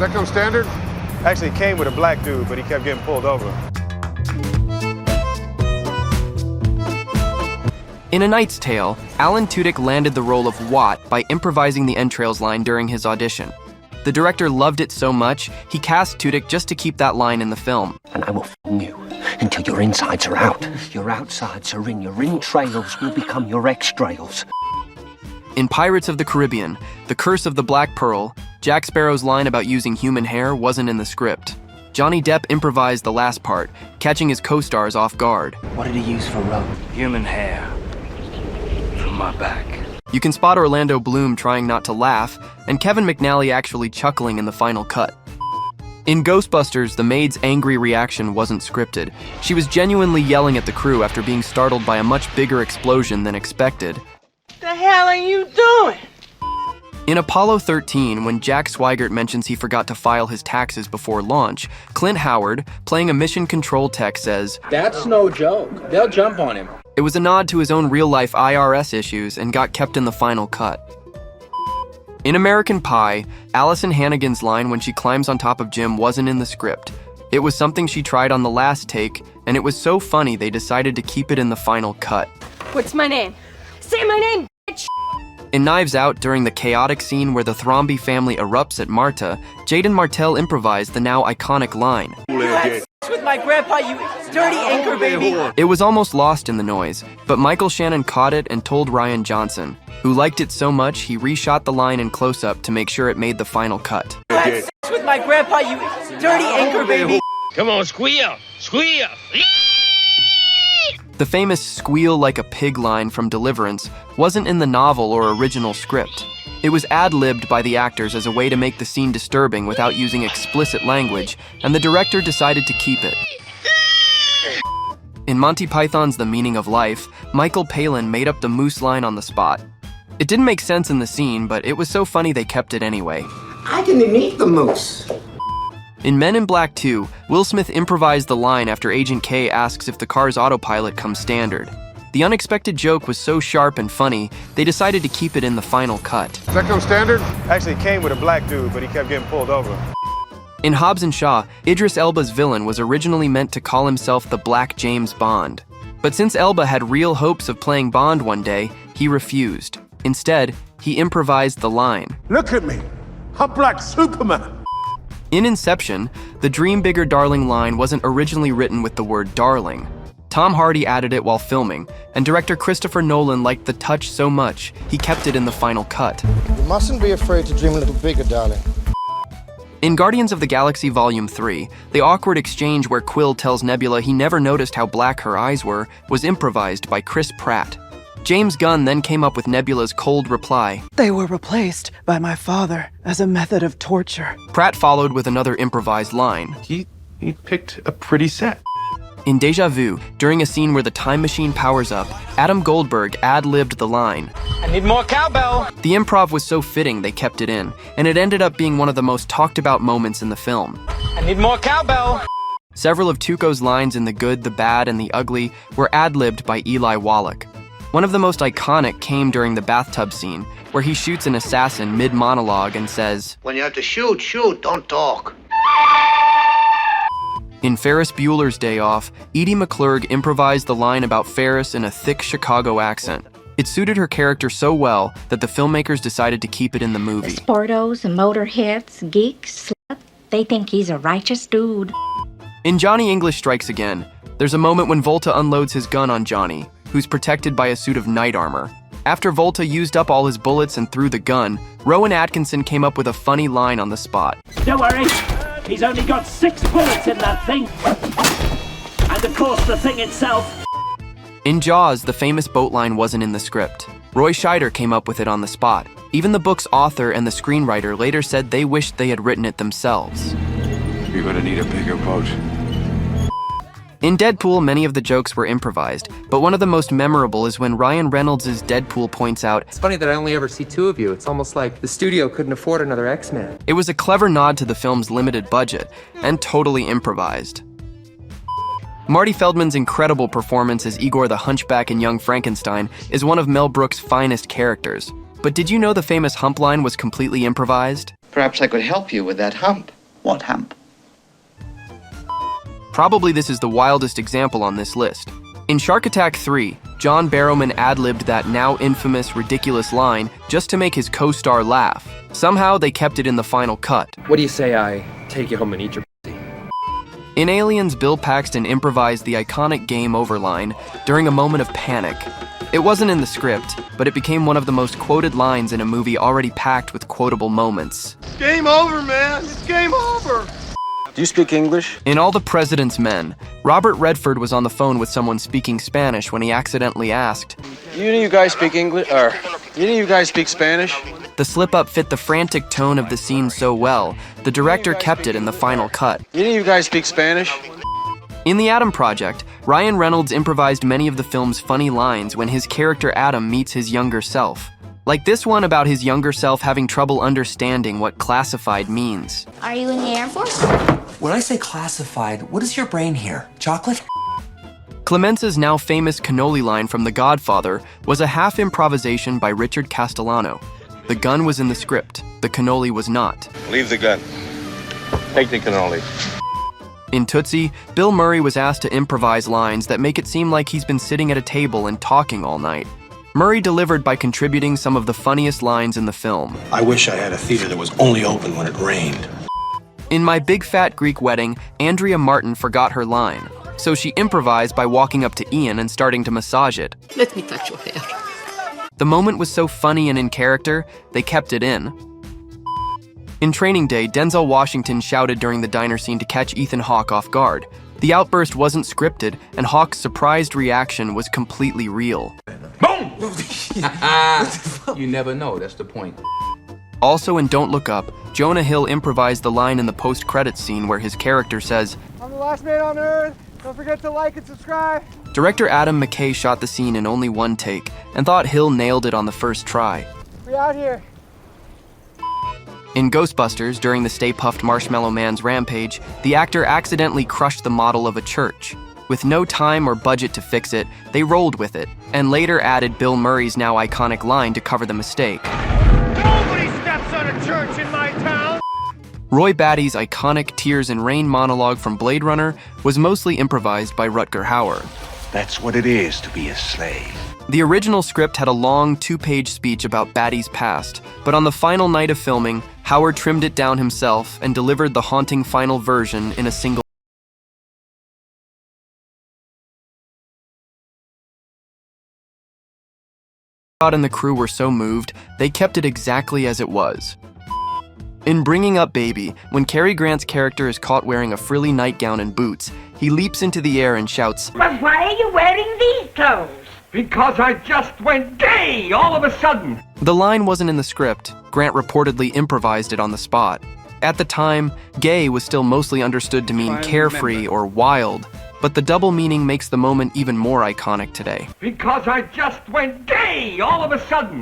that come standard? Actually, it came with a black dude, but he kept getting pulled over. In A Knight's Tale, Alan Tudyk landed the role of Watt by improvising the entrails line during his audition. The director loved it so much, he cast Tudyk just to keep that line in the film. And I will f*** you until your insides are out. Your outsides are in. Your entrails will become your extrails. In Pirates of the Caribbean, The Curse of the Black Pearl, Jack Sparrow's line about using human hair wasn't in the script. Johnny Depp improvised the last part, catching his co-stars off guard. What did he use for rope? Human hair. From my back. You can spot Orlando Bloom trying not to laugh, and Kevin McNally actually chuckling in the final cut. In Ghostbusters, the maid's angry reaction wasn't scripted. She was genuinely yelling at the crew after being startled by a much bigger explosion than expected. The hell are you doing? In Apollo 13, when Jack Swigert mentions he forgot to file his taxes before launch, Clint Howard, playing a mission control tech, says, "That's no joke. They'll jump on him." It was a nod to his own real-life IRS issues and got kept in the final cut. In American Pie, Allison Hannigan's line when she climbs on top of Jim wasn't in the script. It was something she tried on the last take, and it was so funny they decided to keep it in the final cut. What's my name? Say my name, bitch! In Knives Out, during the chaotic scene where the Thromby family erupts at Marta, Jaden Martell improvised the now iconic line. With my grandpa, you dirty anchor baby. It was almost lost in the noise, but Michael Shannon caught it and told Ryan Johnson, who liked it so much he reshot the line in close-up to make sure it made the final cut. With my grandpa, you dirty anchor baby. Come on, squeal! Squeal! The famous squeal like a pig line from Deliverance wasn't in the novel or original script. It was ad-libbed by the actors as a way to make the scene disturbing without using explicit language, and the director decided to keep it. In Monty Python's The Meaning of Life, Michael Palin made up the moose line on the spot. It didn't make sense in the scene, but it was so funny they kept it anyway. I didn't eat the moose. In Men in Black 2, Will Smith improvised the line after Agent K asks if the car's autopilot comes standard. The unexpected joke was so sharp and funny, they decided to keep it in the final cut. Does that come standard? Actually, it came with a black dude, but he kept getting pulled over. In Hobbs and Shaw, Idris Elba's villain was originally meant to call himself the Black James Bond. But since Elba had real hopes of playing Bond one day, he refused. Instead, he improvised the line. Look at me. I'm Black Superman. In Inception, the Dream Bigger Darling line wasn't originally written with the word darling. Tom Hardy added it while filming, and director Christopher Nolan liked the touch so much, he kept it in the final cut. You mustn't be afraid to dream a little bigger, darling. In Guardians of the Galaxy Volume 3, the awkward exchange where Quill tells Nebula he never noticed how black her eyes were was improvised by Chris Pratt. James Gunn then came up with Nebula's cold reply. They were replaced by my father as a method of torture. Pratt followed with another improvised line. He picked a pretty set. In Deja Vu, during a scene where the time machine powers up, Adam Goldberg ad-libbed the line. I need more cowbell. The improv was so fitting they kept it in, and it ended up being one of the most talked about moments in the film. I need more cowbell. Several of Tuco's lines in The Good, the Bad, and the Ugly were ad-libbed by Eli Wallach. One of the most iconic came during the bathtub scene, where he shoots an assassin mid-monologue and says, When you have to shoot, don't talk. In Ferris Bueller's Day Off, Edie McClurg improvised the line about Ferris in a thick Chicago accent. It suited her character so well that the filmmakers decided to keep it in the movie. Sportos, motorheads, geeks, slut, they think he's a righteous dude. In Johnny English Strikes Again, there's a moment when Volta unloads his gun on Johnny, who's protected by a suit of knight armor. After Volta used up all his bullets and threw the gun, Rowan Atkinson came up with a funny line on the spot. Don't worry, he's only got 6 bullets in that thing. And of course the thing itself. In Jaws, the famous boat line wasn't in the script. Roy Scheider came up with it on the spot. Even the book's author and the screenwriter later said they wished they had written it themselves. You're gonna need a bigger boat. In Deadpool, many of the jokes were improvised, but one of the most memorable is when Ryan Reynolds' Deadpool points out, It's funny that I only ever see 2 of you. It's almost like the studio couldn't afford another X-Men. It was a clever nod to the film's limited budget, and totally improvised. Marty Feldman's incredible performance as Igor the Hunchback in Young Frankenstein is one of Mel Brooks' finest characters. But did you know the famous hump line was completely improvised? Perhaps I could help you with that hump. What hump? Probably this is the wildest example on this list. In Shark Attack 3, John Barrowman ad-libbed that now infamous, ridiculous line just to make his co-star laugh. Somehow, they kept it in the final cut. What do you say I take you home and eat your pussy? In Aliens, Bill Paxton improvised the iconic game over line during a moment of panic. It wasn't in the script, but it became one of the most quoted lines in a movie already packed with quotable moments. Game over, man. It's game over. Do you speak English? In All the President's Men, Robert Redford was on the phone with someone speaking Spanish when he accidentally asked, You guys speak English? You guys speak Spanish? The slip-up fit the frantic tone of the scene so well, the director kept it in the final cut. You guys speak Spanish? In The Adam Project, Ryan Reynolds improvised many of the film's funny lines when his character Adam meets his younger self. Like this one about his younger self having trouble understanding what classified means. Are you in the Air Force? When I say classified, what does your brain hear? Chocolate? Clemenza's now famous cannoli line from The Godfather was a half improvisation by Richard Castellano. The gun was in the script, the cannoli was not. Leave the gun. Take the cannoli. In Tootsie, Bill Murray was asked to improvise lines that make it seem like he's been sitting at a table and talking all night. Murray delivered by contributing some of the funniest lines in the film. I wish I had a theater that was only open when it rained. In My Big Fat Greek Wedding, Andrea Martin forgot her line, so she improvised by walking up to Ian and starting to massage it. Let me touch your hair. The moment was so funny and in character, they kept it in. In Training Day, Denzel Washington shouted during the diner scene to catch Ethan Hawke off guard. The outburst wasn't scripted, and Hawke's surprised reaction was completely real. Boom! You never know, that's the point. Also in Don't Look Up, Jonah Hill improvised the line in the post-credits scene where his character says, I'm the last man on Earth. Don't forget to like and subscribe. Director Adam McKay shot the scene in only one take and thought Hill nailed it on the first try. We out here. In Ghostbusters, during the Stay Puft Marshmallow Man's rampage, the actor accidentally crushed the model of a church. With no time or budget to fix it, they rolled with it, and later added Bill Murray's now iconic line to cover the mistake. Nobody steps on a church in my town. Roy Batty's iconic Tears and Rain monologue from Blade Runner was mostly improvised by Rutger Hauer. That's what it is to be a slave. The original script had a long 2-page speech about Batty's past, but on the final night of filming, Hauer trimmed it down himself and delivered the haunting final version in a single Scott and the crew were so moved, they kept it exactly as it was. In Bringing Up Baby, when Cary Grant's character is caught wearing a frilly nightgown and boots, he leaps into the air and shouts, But why are you wearing these clothes? Because I just went gay all of a sudden. The line wasn't in the script. Grant reportedly improvised it on the spot. At the time, gay was still mostly understood to mean carefree or wild, but the double meaning makes the moment even more iconic today. Because I just went gay all of a sudden.